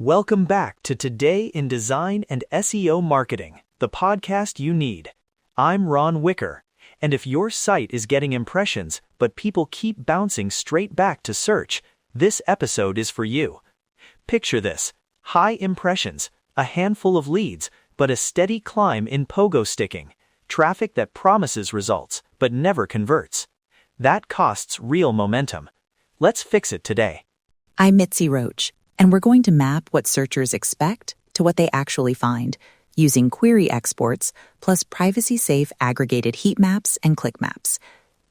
Welcome back to Today in Design and SEO Marketing, the podcast you need. I'm Ron Wicker, and if your site is getting impressions but people keep bouncing straight back to search, this episode is for you. Picture this: high impressions, a handful of leads, but a steady climb in pogo sticking, traffic that promises results but never converts. That costs real momentum. Let's fix it today. I'm Mitzi Roach, and we're going to map what searchers expect to what they actually find, using query exports plus privacy-safe aggregated heat maps and click maps.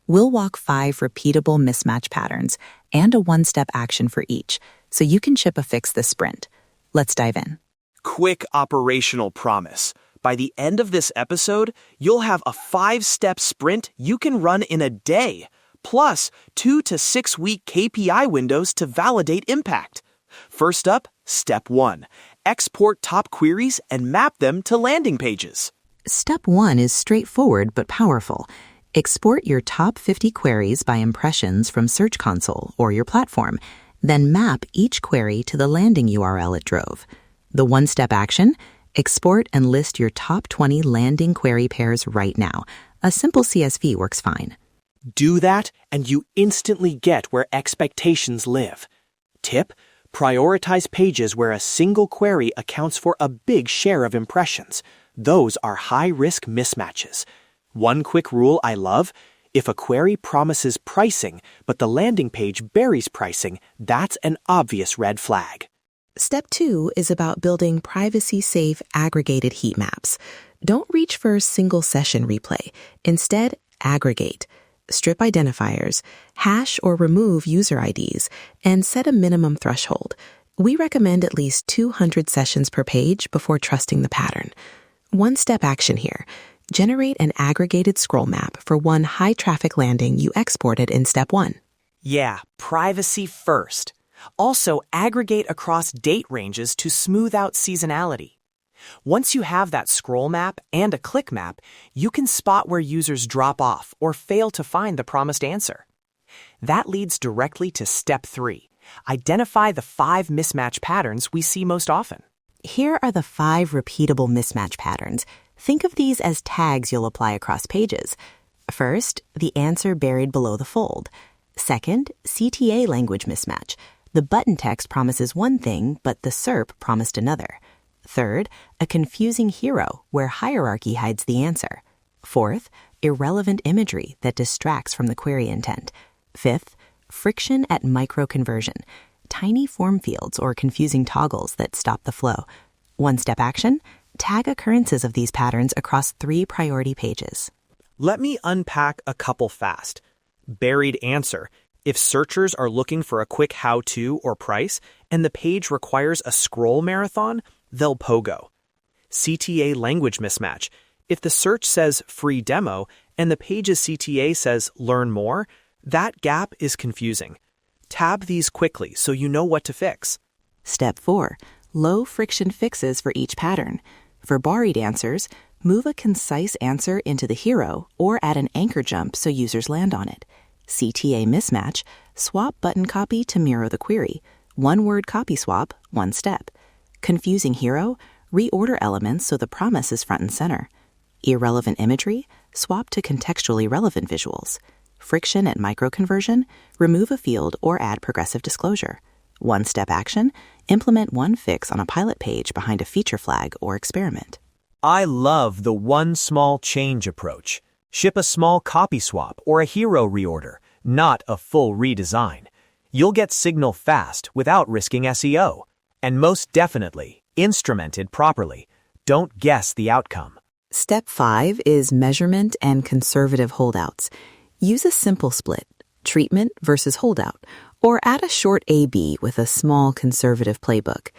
We'll walk 5 repeatable mismatch patterns and a one-step action for each, so you can ship a fix this sprint. Let's dive in. Quick operational promise. By the end of this episode, you'll have a 5-step sprint you can run in a day, plus 2 to 6 week KPI windows to validate impact. First up, Step 1. Export top queries and map them to landing pages. Step 1 is straightforward but powerful. Export your top 50 queries by impressions from Search Console or your platform, then map each query to the landing URL it drove. The one-step action: export and list your top 20 landing query pairs right now. A simple CSV works fine. Do that, and you instantly get where expectations live. Tip: prioritize pages where a single query accounts for a big share of impressions. Those are high-risk mismatches. One quick rule I love: if a query promises pricing, but the landing page buries pricing, that's an obvious red flag. Step 2 is about building privacy-safe aggregated heat maps. Don't reach for single session replay. Instead, aggregate. Strip identifiers, hash or remove user IDs, and set a minimum threshold. We recommend at least 200 sessions per page before trusting the pattern. One-step action here: generate an aggregated scroll map for one high-traffic landing you exported in Step 1. Yeah, privacy first. Also, aggregate across date ranges to smooth out seasonality. Once you have that scroll map and a click map, you can spot where users drop off or fail to find the promised answer. That leads directly to Step 3. Identify the 5 mismatch patterns we see most often. Here are the 5 repeatable mismatch patterns. Think of these as tags you'll apply across pages. First, the answer buried below the fold. Second, CTA language mismatch. The button text promises one thing, but the SERP promised another. Third, a confusing hero where hierarchy hides the answer. Fourth, irrelevant imagery that distracts from the query intent. Fifth, friction at micro-conversion, tiny form fields or confusing toggles that stop the flow. One-step action: tag occurrences of these patterns across 3 priority pages. Let me unpack a couple fast. Buried answer: if searchers are looking for a quick how-to or price, and the page requires a scroll marathon, they'll pogo. CTA language mismatch: if the search says free demo and the page's CTA says learn more, that gap is confusing. Tab these quickly so you know what to fix. Step 4. Low friction fixes for each pattern. For buried answers, move a concise answer into the hero or add an anchor jump so users land on it. CTA mismatch: swap button copy to mirror the query. One-word copy swap, one step. Confusing hero: reorder elements so the promise is front and center. Irrelevant imagery: swap to contextually relevant visuals. Friction at micro-conversion: remove a field or add progressive disclosure. One-step action: implement one fix on a pilot page behind a feature flag or experiment. I love the one small change approach. Ship a small copy swap or a hero reorder, not a full redesign. You'll get signal fast without risking SEO. And most definitely, instrumented properly. Don't guess the outcome. Step 5 is measurement and conservative holdouts. Use a simple split, treatment versus holdout, or add a short A/B with a small conservative playbook.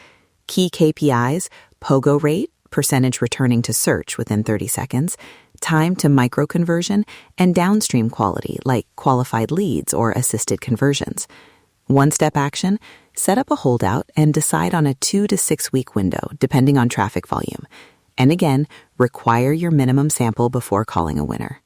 Key KPIs: pogo rate, percentage returning to search within 30 seconds, time to micro-conversion, and downstream quality like qualified leads or assisted conversions. One-step action: set up a holdout and decide on a 2 to 6 week window depending on traffic volume. And again, require your minimum sample before calling a winner.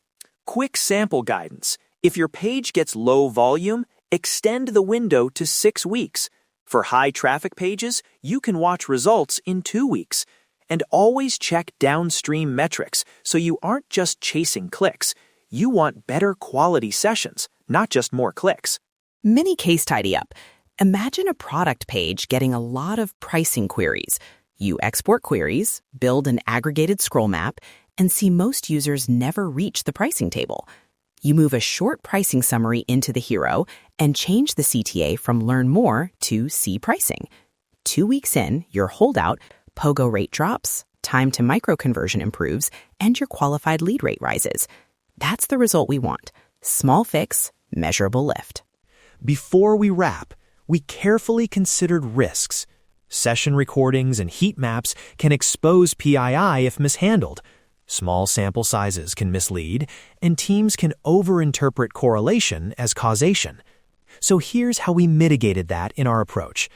Quick sample guidance: if your page gets low volume, extend the window to 6 weeks. For high traffic pages, you can watch results in 2 weeks. And always check downstream metrics so you aren't just chasing clicks. You want better quality sessions, not just more clicks. Mini case tidy up. Imagine a product page getting a lot of pricing queries. You export queries, build an aggregated scroll map, and see most users never reach the pricing table. You move a short pricing summary into the hero and change the CTA from Learn More to See Pricing. 2 weeks in, your holdout, POGO rate drops, time to micro-conversion improves, and your qualified lead rate rises. That's the result we want. Small fix, measurable lift. Before we wrap, we carefully considered risks. Session recordings and heat maps can expose PII if mishandled. Small sample sizes can mislead, and teams can overinterpret correlation as causation. So here's how we mitigated that in our approach.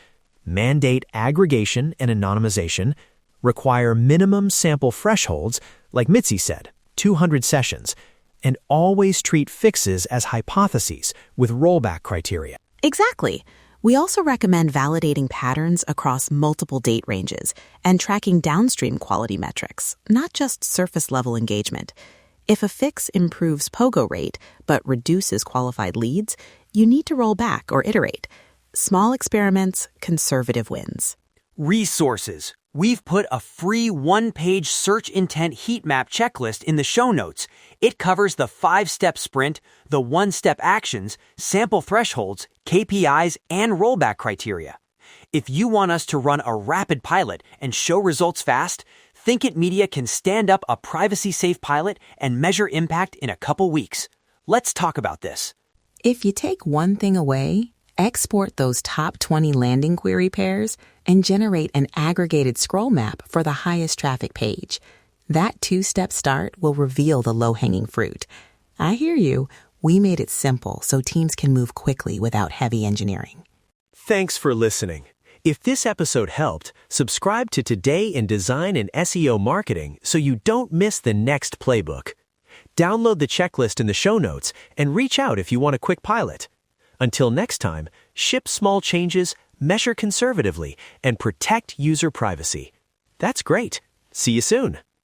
Mandate aggregation and anonymization, require minimum sample thresholds, like Mitzi said, 200 sessions, and always treat fixes as hypotheses with rollback criteria. Exactly. We also recommend validating patterns across multiple date ranges and tracking downstream quality metrics, not just surface-level engagement. If a fix improves POGO rate but reduces qualified leads, you need to roll back or iterate. Small experiments, conservative wins. Resources. We've put a free one-page search intent heat map checklist in the show notes. It covers the 5-step sprint, the 1-step actions, sample thresholds, KPIs, and rollback criteria. If you want us to run a rapid pilot and show results fast, ThinkIt Media can stand up a privacy-safe pilot and measure impact in a couple weeks. Let's talk about this. If you take one thing away, export those top 20 landing query pairs and generate an aggregated scroll map for the highest traffic page. That 2-step start will reveal the low-hanging fruit. I hear you. We made it simple so teams can move quickly without heavy engineering. Thanks for listening. If this episode helped, subscribe to Today in Design and SEO Marketing so you don't miss the next playbook. Download the checklist in the show notes and reach out if you want a quick pilot. Until next time, ship small changes, measure conservatively, and protect user privacy. That's great. See you soon.